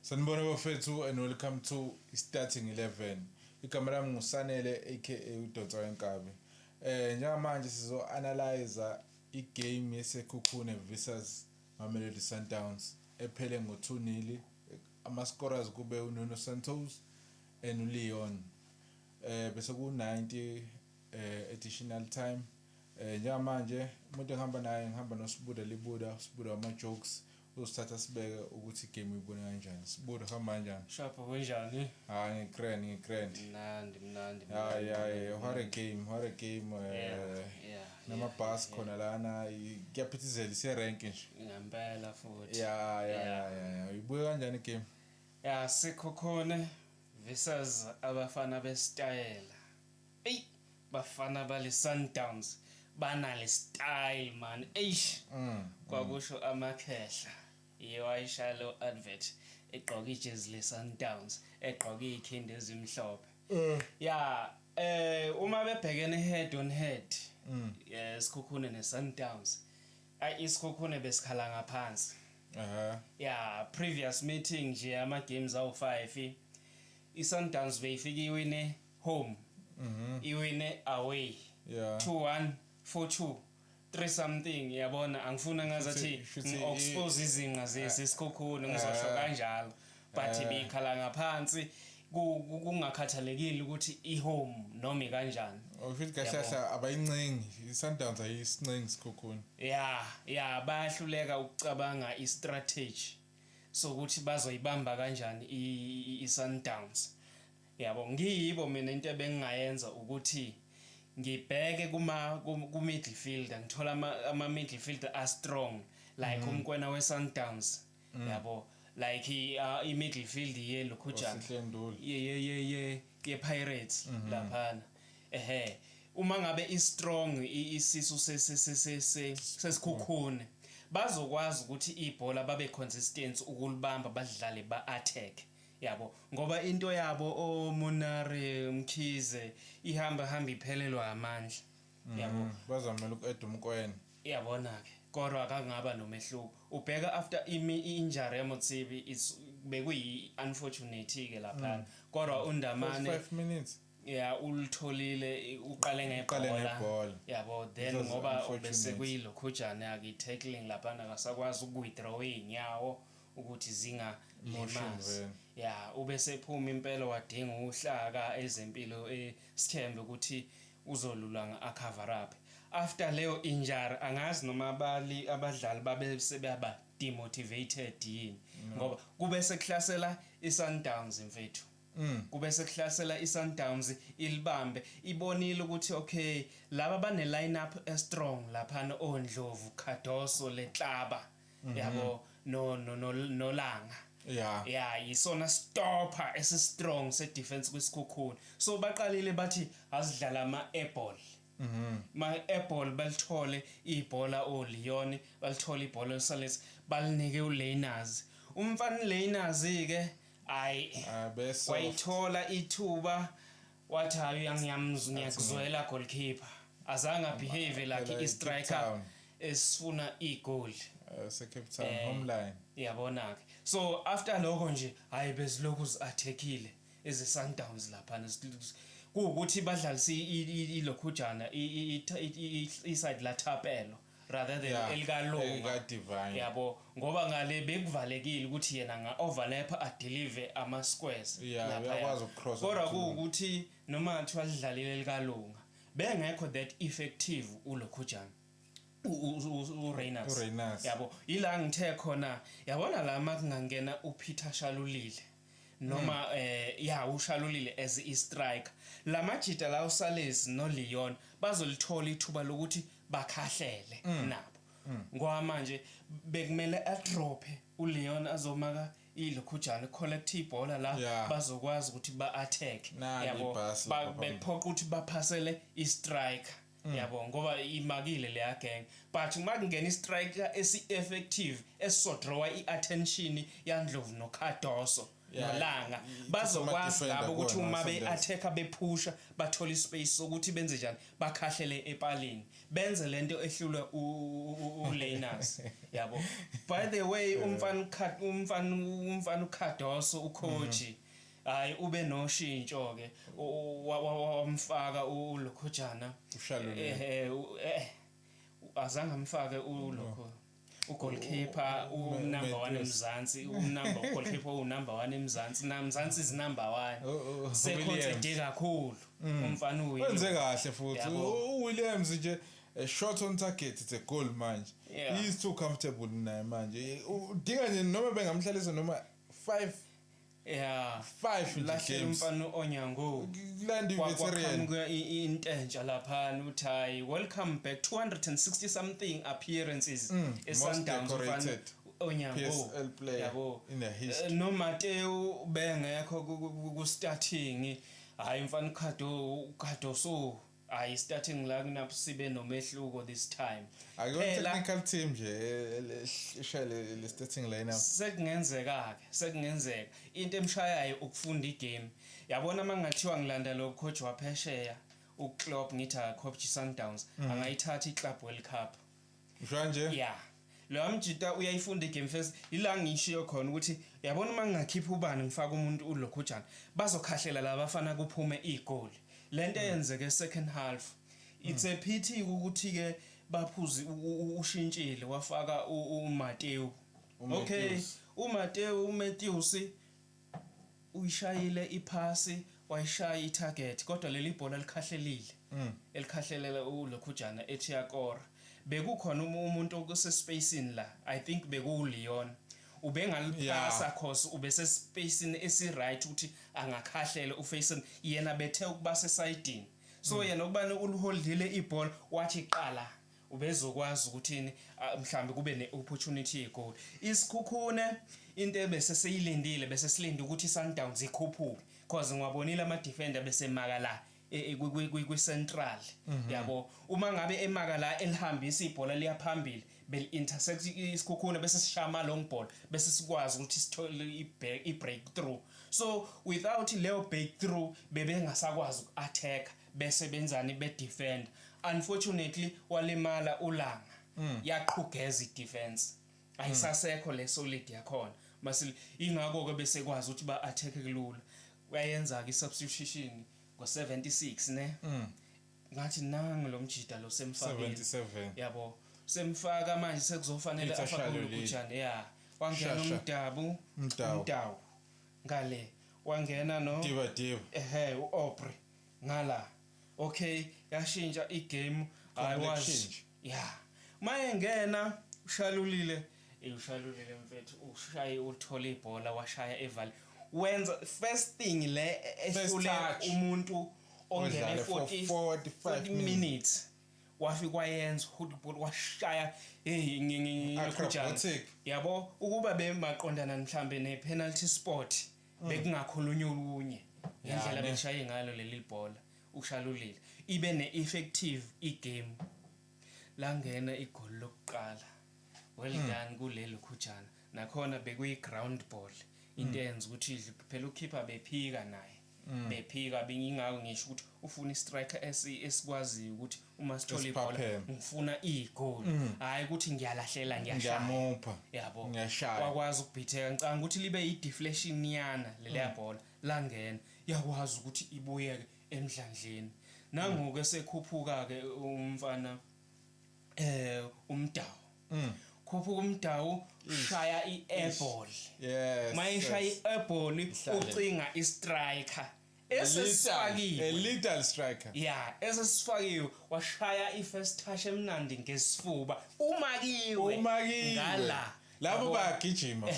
Sanibona bafethu and welcome to Starting 11. Igama lami nguSanele aka uDotsa Wenkabi. Njengamanje sizo-analyze igame yeSekhukhune versus Mamelodi Sundowns ephele ngo-2-0. Ama-scorers kube uNuno Santos and uLeon. Bese ku-90 additional time. Njengamanje umuntu engihamba naye ngihamba noSibuda Libuda, Sibuda ama-jokes. Usithatha sibeke ukuthi igame ibona kanjani. Sibuda hamba kanjani? Shapha kanjani? Ngikrend. Mnandi. What a game. Namabhasi khona lana kuyaphithizela ise-rank nje. Ngempela futhi. Uyibuye kanjani igame? Sekhukhune versus abafana bestyle. Bafana bale Sundowns banale style man. Kwakusho amakhehla. Yewayishalo advert egqoka ijezi le Sundowns, egqoka ikhindi ezimhlophe. Uma bebhekene head on head, Sekhukhune ne Sundowns. Isikhukhune besikhala ngaphansi. Previous meeting nje ama games awu5. ISundowns beyifika iwine home. Iwine away. 2-1, 4-2. 3 something yabona angifuna ngazathi ngexpose izinga zesikhukhune ngizosho kanjalo but bikhala ngaphansi kungakhathalekile ukuthi ihome noma kanjani futhi kahlahla abayincengi iSundowns ayisincengi Sekhukhune bayahluleka ukucabanga istrategy sokuthi bazoyibamba kanjani iSundowns yabo ngiyibo mina into ebengingayenza ukuthi ngibheke ku midfielder ngithola ama midfielder are strong like umkwena weSundowns yabo like I midfield yeLokhujana ye Pirates laphana uma ngabe I strong isisu sesikhukhune bazokwazi ukuthi ibhola babe consistent ukulibamba badlale ba attack yabo ngoba into yabo oMunare Mkhize ihamba iphelelwa amandla yabo bazamela ukueda umkwena yabona ke kodwa akangaba nomehluko ubheka after injury yaMotsibi bekuyi unfortunate ke lapha kodwa uNdamane 5 minutes ulitholile uqale ngebhola yabo then ngoba bese kuyiLokhujana yake tackling lapha akasakwazi ukuwithdraw inyawo ukuthi zinga limazi ubese phuma impela wadinga uhlaka ezempilo esithembe ukuthi uzolulanga acover up after leyo injury angazi noma abadlali babe sebeba demotivated yini ngoba kube sekuhlasela iSundowns mfethu kube sekuhlasela iSundowns ilibambe ibonile ukuthi okay laba bane lineup strong lapha oNdlovu Khadoso leTlaba yabo no Langa isona stopper esi-strong se-defense kwisikhukhune so baqalile bathi asidlala ama-airball ma-airball balithole ibhola oLeon balithole ibhola uSalis balinike uLeyners umfana uLeyners-ke wayithola ithuba wathi ngiyakuzwela goalkeeper azange behave like i-striker esifuna igoal Cape Town homeline yabona ke so after lokho nje bezilokhu attackile ezeSundowns lapha kuukuthi badlalisa iLokhujana iside la Thapelo rather than elikalunga yabo ngoba ngale bekuvalekile ukuthi yena nga-overlap adeliver ama-squares uyakwazi ukucross kodwa kuukuthi noma kuthiwa lidlalile elikalunga bengekho that effective uLokhujana uReyners yabo ila ngithe khona yabona la makungangena uPeter Shalulile noma uShalulile as i-striker lamajita la uSalis noLeon bazolithola ithuba lokuthi bakhahlele nabo ngoba manje bekumele adrope uLeon azomaka iLokhujana collective ibhola la bazokwazi ukuthi ba-attack yabo bekuphoqa ukuthi baphasele i-striker yabo ngoba imakile leya gang but makungena istriker esi-effective esizodrawa i-attention yaNdlovu noKhadoso Yeah, nolanga it's bazokwazi ama-defender labo ukuthi kuwona, uma be sometimes. attacker bephusha bathola ispace sokuthi benze njani bakhahlele epalini benze lento ehlula uLaners yabo. By the way umfana uKhadoso ukhoji hayi ube noshintsho ke wamfaka uLokhojana azange amfake uLokho ugoalkeeper number 1 eMzansi number goalkeeper number 1 eMzansi Mzansi is number 1 seconsider kakhulu umfana wenze kahle futhi uWilliams nje a shot on target it's a goal manje he's too comfortable naye manje udinga nje noma bengamhlalisa noma 5 lahle umfana onyango landi veteran intentsha lapha uthi welcome back 260 something appearances eSundowns umfana onyango PSL player in the history no Mateo bengekho ku starting hayi mfana Khado so ayi starting la kunapho sibe nomehluko this time akuyona technical team nje eshayele le starting lineup sekungenzeka into emshayayo ukufunda igame yabona mangathiwa ngilanda lo coach waphesheya uKlopp ngithi coach Sundowns angayithatha iClub World Cup usho nje lo amjita uyayifunda igame first ila ngishiyo khona ukuthi yabona mangakhipha ubani ngifaka umuntu uLokhojana bazokhahlela labafana kuphume igoli lento eyenzeke second half it's a pity ukuthi ke baphuzi ushintshile wafaka uMateo okay uMatthews uyishayile iphasi wayishaya itarget kodwa leli bhola likhahlelile elikhahlelela uLokhojana ethi yakora bekukhona umuntu osespacing la I think bekuLeon ubengaliphasa cause ubese spacing esiright ukuthi angakhahlela uFaison yena bethe ukuba sesidini so yena ukubani uliholdile ibhola wathi qala ubezokwazi ukuthi mhlambe kube neopportunity yegoal isikhukhune into ebese seyilindile bese silinde ukuthi Sundowns ikhuphuke cause ngwabonile ama defender bese makala kwi central yabo uma ngabe emakala elihambisa ibhola liyaphambili bel intersect isikhukhune bese sishama long ball bese sikwazi ukuthi sithole i-breakthrough so without leo breakthrough bebengasakwazi uku-attack bese benzani be-defend unfortunately walimala ulanga yaqhugeza i-defense ayisasekho le solid yakhona mase ingakho ke bese kwazi ukuthi ba-attack kulula uyayenza ke substitution ngo76 ne ngathi nangi lo mjida lo semfakile 77 yabo semfaka manje sekuzofanele afake uLokhojana wangena umdabu ngale wangena no Diva uOpre ngala okay yashintsha igame ayiwazi mayengena ushalulile mfethu ushaye uthola ibhola washaya evali wenza first thing le ehlule umuntu ongene 45 minutes wafika wayenza football washaya ngikuJana yabo ukuba bemaqondana mhlambe nepenalty spot bekungakhulunywa ulunye indlela beshaye ngalo leli bhola ushalulile ibe neeffective igame langena igoli lokuqala well done kulelo khujana nakhona bekuyi ground ball into yenza ukuthi phela ukhipha bephika naye bephika bengingako ngisho ukuthi ufuna istriker esikwazi ukuthi uma sithola ibhola ngifuna igoal hayi ukuthi ngiyalahlela ngiyashaya yabo wakwazi ukubhitheka ngicanga ukuthi libe i-deflection yana leleya bhola langena yakwazi ukuthi ibuyeke emdlandleni nangoku esekhuphuka ke umfana umdawu khuphuka umdawu shaya i-airball mayishaya i-airball ucinga istriker esesifakile a little striker esesifakiwe washaya i-first touch emnandi ngesifuba umakiwe ngala labo bayagijima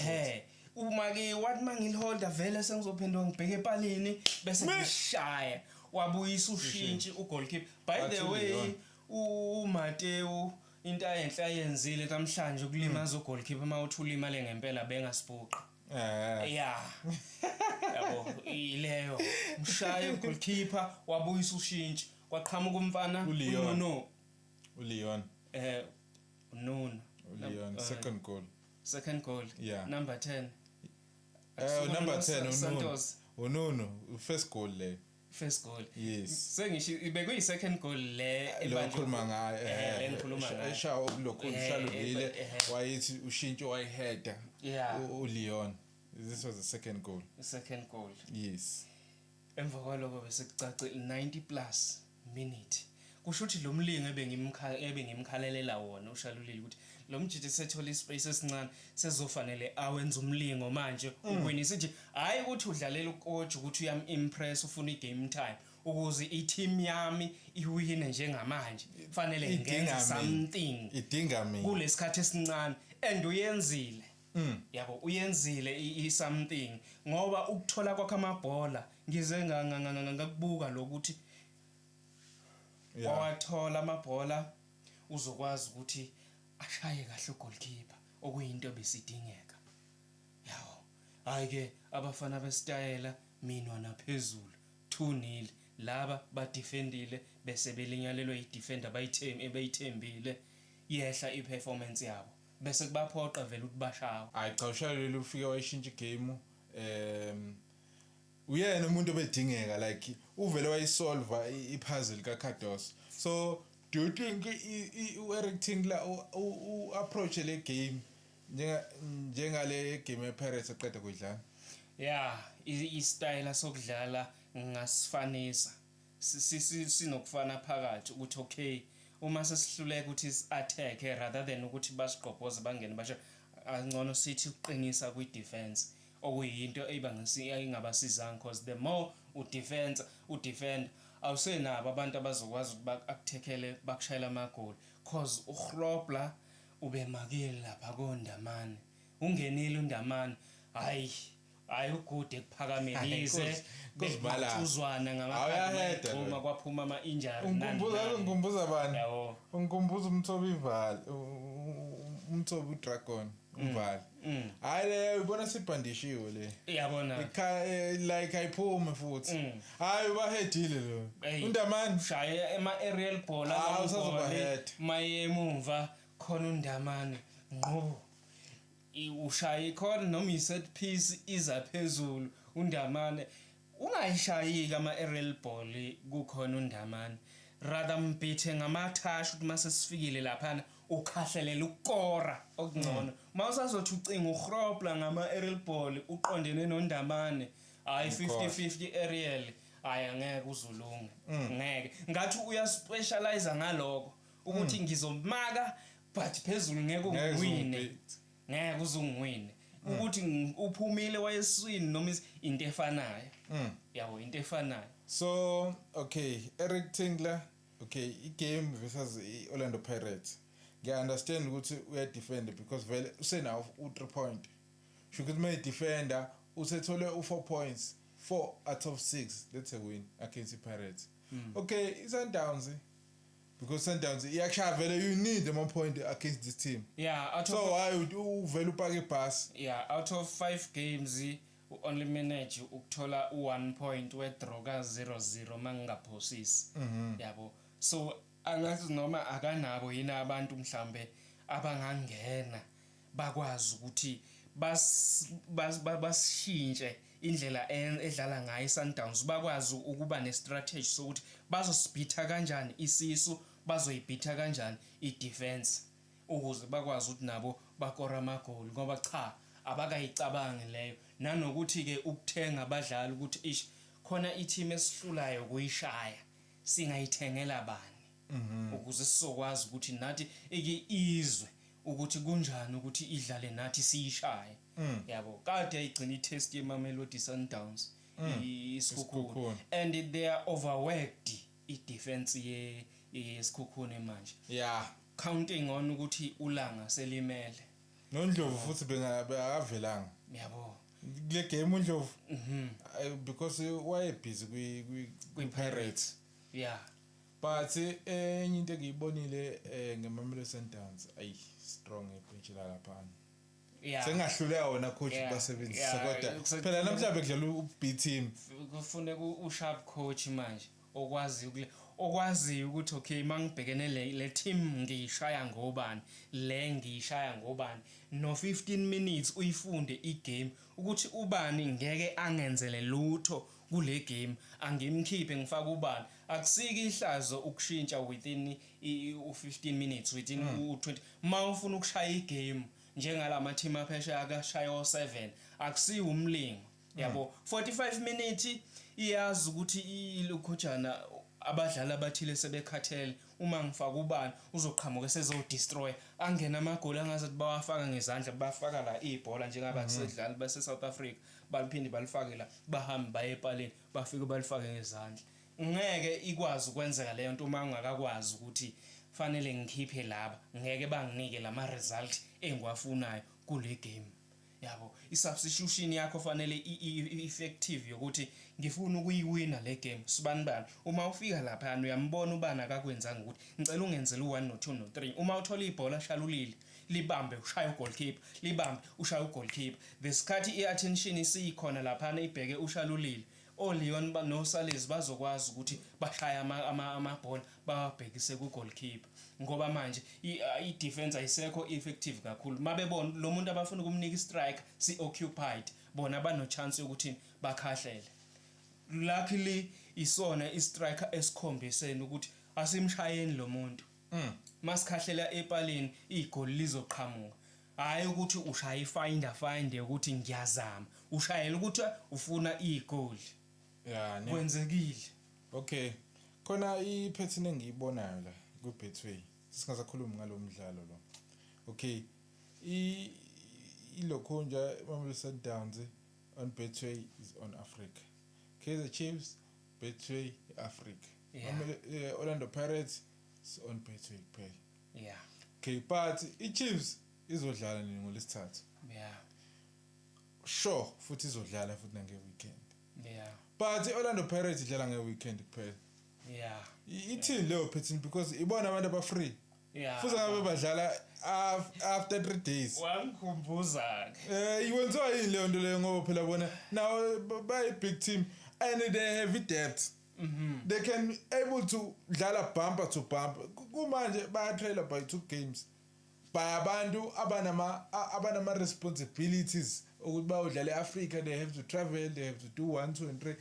umakiwe wathi mangiliholda vele sengizophendwa ngibheke epalini bese ngishaya wabuyisa ushintshi ugoalkeeper by the way uMateo into enhle ayenzile namhlanje ukulimaza ugoalkeeper mawuthi ulimale ngempela bengasibhuqa yabo ileyo mshaya ugoalkeeper wabuyisa ushintshi kwaqhamuka umfana uLeon Unono second goal number 10 Number 10 Santos uNunu first goal le. first goal. Yes. Sengisho ibekuyi second goal le Lokhuluma ngayo engikhuluma ngayo. eshawa okulokhulu Shalulile wayithi ushintsho wayiheader uLeon. This was the second goal. Second goal. Yes. Emva kwaloko bese kucacile 90 plus minute. Kusho ukuthi lo mlingo ebengimkhalelela wona uShalulile ukuthi lo mjidi sethola ispace esincane sezofanele awenza umlingo manje uwinisa nje hayi ukuthi udlalela ucoach ukuthi uyam impress ufuna igame time ukuze i-team yami iwine njengamanje kufanele ngenze something idinga mina kulesikhathi esincane and uyenzile yabo uyenzile something ngoba ukuthola kwakhe amabhola ngize ngakubuka lokuthi wathola amabhola uzokwazi ukuthi ashaye kahle ugoalkeeper okuyinto besidingeka yawo hayi ke abafana besitayela mina naphezulu 2-0 laba ba defendile bese belinyalelwe idefender bayithembile yehla iperformance yabo bese kubaphoqa vele ukuthi bashawe hayi cha uShalulile ufike wayishintsha igame uyena umuntu obedingeka like uvele wayisolve ipuzzle kaKados. So do you think uEric Tingler approach le game njengale game ePirates eqeda kudlala? Yeah, istyle sokudlala ngasifanisa sinokufana phakathi ukuthi okay uma sesihluleka ukuthi attack rather than ukuthi basiqhophoze bangene basho angcono sithi uqinisa kwi defense okuyinto ingabasizanga because the more udefend awusenabo abantu abazokwazi ukuthi bakuthekele bakushayela amagoli because uGrobler ubemakile lapha koNdamane ungenile uNdamane hayi ugude ekuphakamelize bezibala ngamakhathi uma kwaphuma ama injury ngumbuza bani ungumbuza umthobivali umthobi uDragon umvali hayi le ubona sibhandishiwe le yabona like ayiphume futhi hayi ubahedile lo uNdamane shaya ema aerial ball awusazobaheda mayemumva khona uNdamane ngqo ushaya khona noma iset piece iza phezulu uNdamane ungayishayika ama aerial ball kukhona uNdamane rather mbithe ngamathash ukuthi mase sifikile lapha ukhahlelela ukora okungcono mawusazothi ucinga uGrobler ngama aerial ball uqondene noNdamane hayi 50-50 aerial aya ngeke uzulunge ngeke ngathi uyaspecialize ngaloko ukuthi ngizomaka but phezulu ngeke ungiwine ngeke uzungiwine ukuthi uphumile wayeswini noma into efanayo yabo into efanayo. So okay Eric Tingler okay igame versus Orlando Pirates ngiya-understand ukuthi uya-defend because vele usenawo u-3 point shukuthi uma defender usethole u4 points 4 out of 6 let's say win against the Pirates. Okay Sundowns because Sundowns iyashaya vele you need a point against this team so why uvele upake ibhasi out of 5 games only manage ukuthola u1 point we-draw ka-0-0 mangingaphosisi yabo so angazi noma akanabo yina abantu mhlambe abangangena bakwazi ukuthi basishintshe indlela edlala ngayo iSundowns bakwazi ukuba nestrategy sokuthi bazosibitha kanjani isisu bazoyibitha kanjani idefense ukuze bakwazi ukuthi nabo bakora amagoli ngoba cha abakayicabangi leyo nanokuthi ke ukuthenga abadlali ukuthi khona i-team esihlulayo kuyishaya singayithengela bani ukuze sizokwazi ukuthi nathi izwe ukuthi kunjani ukuthi idlale nathi siyishaye yabo kade ayigcina i-test yeMamelodi Sundowns isikhukhune and they are overworked i-defense yesikhukhune manje counting on ukuthi ulanga selimele noNdlovu futhi bengavelanga yabo le game uNdlovu because waye busy kwi Pirates but enye into engiyibonile ngeMamelodi Sundowns ayi strong ebench la lapha sengahluleka wona coach basebenzisa kodwa phela namhlanje kudlala uB team kufuneka usharp coach manje okwazi ukuthi okay mangibhekene le team ngiyishaya ngobani le ngiyishaya ngobani no 15 minutes uyifunde igame ukuthi ubani ngeke angenzele lutho kule game angimkhiphe ngifaka ubani akusiki ihlazo ukushintsha within u15 minutes within u20 mawufuna ukushaya igame njengalama team aphesheya akashaya o7 akusiyi umlingo yabo 45 minutes iyazi ukuthi ilokhojana abadlali abathile sebekhathele uma ngifaka ubani uzoqhamuka sezodestroy angena amagoli angazathi bawafaka ngezandla bafaka la ibhola njengabakusedlali base South Africa baliphinde balifake la bahambe baye epaleni bafike balifake ngezandla ngeke ikwazi ukwenzeka leyo nto uma ungakakwazi ukuthi fanele ngikhiphe laba ngeke banginike lama result engiwafunayo kule game yabo isubstitution yakho fanele effective yokuthi ngifuna ukuyiwina le game sibanibani uma ufika lapha uyambona ubani akakwenzanga ukuthi ngicela ungenzele u1 no2 no3 uma uthola ibhola shalulile libambe ushaya ugoalkeeper libambe ushaya ugoalkeeper besikhathi iattention isikhona lapha ibheke ushalulile oLeon noSalezi bazokwazi ukuthi bashaya amabhola babhekise kugoalkeeper ngoba manje i-defense ayisekho effective kakhulu mabebona lo muntu abafuna ukumnika istrike si-occupied bona bano chance yokuthi bakhahlele luckily isona istriker esikhombisene ukuthi asimshayeni lo muntu masikhahlela epaleni igoli lizoqhamuka hayi ukuthi ushaya find ukuthi ngiyazama ushayela ukuthi ufuna igoli yeah kwenzekile okay khona ipattern engiyibonayo la ku Betway singasakhuluma ngalomdlalo lo okay ilokhonja Mamelodi Sundowns on Betway is on Africa Kaizer Chiefs Betway Africa Orlando Pirates is on Betway pay yeah okay but iChiefs izodlala nini ngolesithathu yeah sure futhi izodlala futhi nange weekend yeah but Orlando Pirates idlala nge weekend kuphela yeah ithini leyo pattern because ibona abantu aba free yeah futhi ngabe badlala after 3 days wangikhumbuza iwenziwa yini leyo nto leyo ngoba phela bona now by big team and they have depth they can able to dlala bumper to bumper kumanje baya trailer by 2 games by abantu abanama responsibilities ukuthi bayodlala eAfrica they have to travel they have to do 1 2 and 3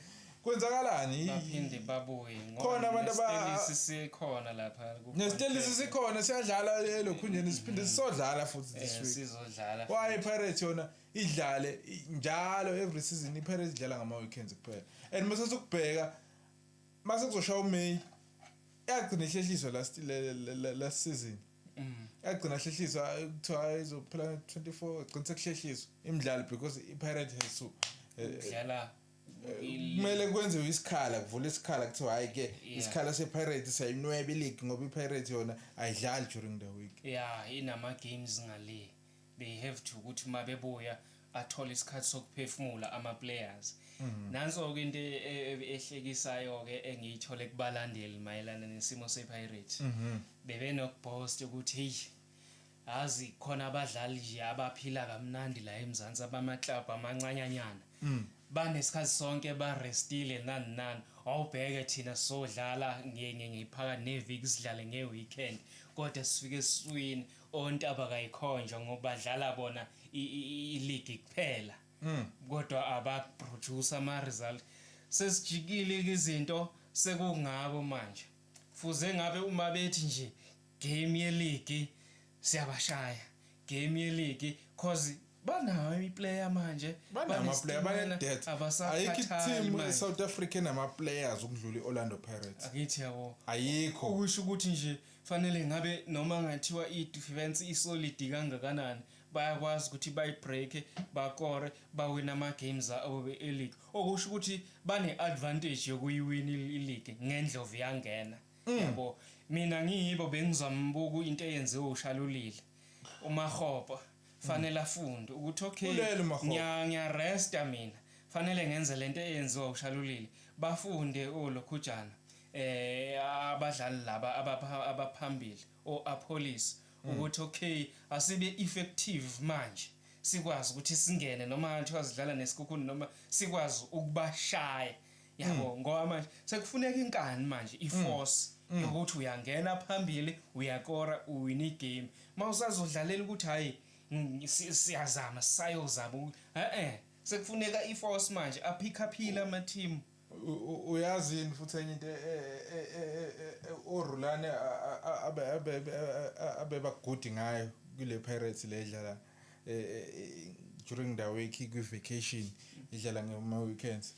kwenzakalani baphinde babuye khona abantu sikhona lapha nesitelisi sikhona siyadlala lokhunjeni siphinde sisodlala futhi this week sizodlala why Pirates yona idlale njalo every season iPirates idlala ngama weekends kuphela and mase sokubheka mase kuzoshaya uMay yagcina ihlehliswa last season yagcina ihlehliswa kuthiwa izophela 24 agcina sekuhlehliswa imidlalo because iPirates has to dlala kumele kwenziwe isikhala kuvula isikhala kuthiwa hayi ke isikhala sePirates sayinwebe league ngoba iPirates yona ayidlali during the week yeah inama games ngale they have to ukuthi mabebuya athola isikhathi sokuphefumula ama players nanso ke into ehlekisayo ke engiyithole kubalandeli mayelana nesimo sePirates bebe nokpost ukuthi hey azi khona abadlali nje abaphila kamnandi la eMzansi abama club amancanyanyana banesikhathi sonke ba restile nani awubheke thina sodlala ngiphaka neviki sidlale ngeweekend kodwa sifike siswini ontaba kayikhonja ngoba badlala bona ileague kuphela kodwa abaproduce ama result sesijikile izinto sekungabo manje fuze ngabe uma bethi nje game ye league siyabashaya game ye league cause banawo iplayer manje banama player banedepth ayikho team manje. eSouth Africa nama players ukudlula iOrlando Pirates Akithi yabo ayikho ukusho ukuthi nje fanele ngabe noma ngathiwa idefense isolid kangakanani bayakwazi ukuthi bayibreak bakore bawina ama games abo eLeague okusho ukuthi bane advantage yokuyiwina iLeague ngendlovu yangena yabo mina ngiyibo bengizambuka into eyenziwe uShalulile uMahopa fanele afunde ukuthi okay ngiya resta mina fanele ngenze lento eyenziwa uShalulile bafunde olokhujana abadlali laba abaphambili oApolice ukuthi okay asibe effective manje sikwazi ukuthi singene noma ngathiwa sidlala nesikhukhuni noma sikwazi ukubashaya yabo ngoba manje sekufuneka inkani manje iforce yokuthi uyangena phambili uyakora uwin igame mawusazodlalela ukuthi hayi siyazama sayozama sekufuneka iforce manje aphicaphile ama team uyazini futhi enye into oRulane abeba good ngayo kule Pirates ledlala during the week kwi vacation idlala ngema weekends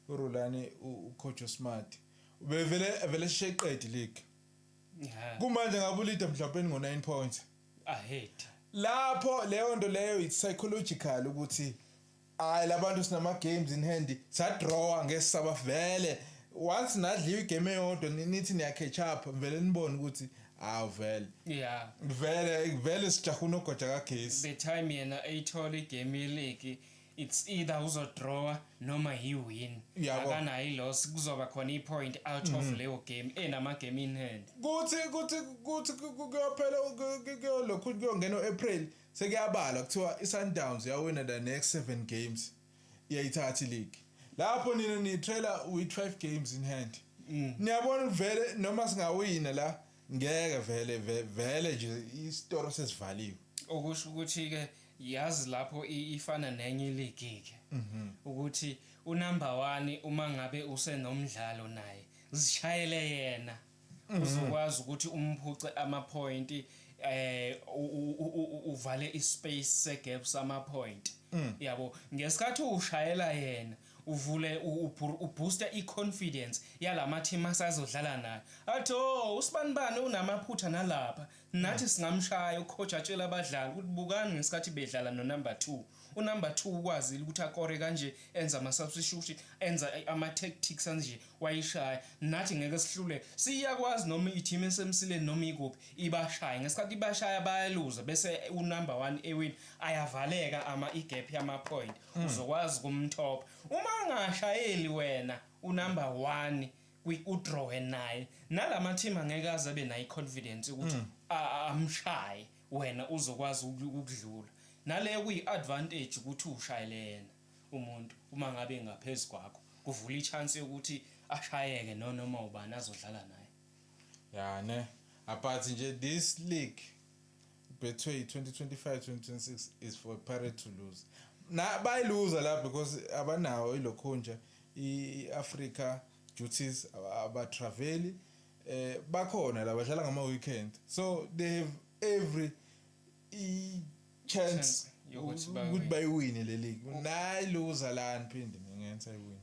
uRulane ucoach Smart vele sheqedi league kumanje ngabe ulida mhlawumbe ngo9 points ahead lapho leyo nto leyo it's psychological ukuthi hayi labantu sinama games in hand sa draw ngesaba vele once nadliwa igame eyodwa nithi niya catch up vele nibone ukuthi vele vele sijahuna ugoja kagesi the time yena ayithola igame league it's either uzodraw noma he win akanayo iloss kuzoba khona ipoint out of leyo game enama game in hand kuthi kuyophela lokhu kuyongena April sekuyabala kuthiwa iSundowns yawina the next 7 games iyayithatha ileague lapho nina ni trailer with 5 games in hand niyabona vele noma singawina la ngeke vele nje isitoro sesivaliwe okusho ukuthi ke yazi lapho ifana nenye league ke ukuthi unumber 1 uma ngabe usenomdlalo naye zishayele yena uzokwazi ukuthi umphuce ama point uvale ispace segap sama point yabo ngesikhathi ushayela yena uvule ubooster iconfidence yalama team asazodlala naye athi usibanibani unamaphutha nalapha nathi singamshaya ucoach atshela abadlali ukuthi bukani ngesikhathi bedlala no number 2 unumber 2 ukwazile ukuthi akore kanje enza ama substitution enza ama tactics anje wayishaya nathi ngeke sihlule siyakwazi noma i-team esemsileni noma ikuphi ibashaya ngesikhathi ibashaya bayaluza bese unumber 1 ewin ayavaleka igap yama point uzokwazi kumtop uma ungashayeli wena unumber 1 udraw naye nalama team angeke azabe nayo confidence ukuthi amshaye wena uzokwazi ukudlula nale kuyiadvantage ukuthi ushayele yena umuntu uma ngabe ngaphezulu kwakho kuvula ichance yokuthi ashayeke noma ubani azodlala naye ne apart nje this league between 2025-2026 is for Pirates to lose na bayiluza la because abanawo ilokhonja iAfrica duties aba travel bakhona la badlala ngama weekend so they have every chance ukuthi bayiwine le league nayiluza la niphinde ngenza iwin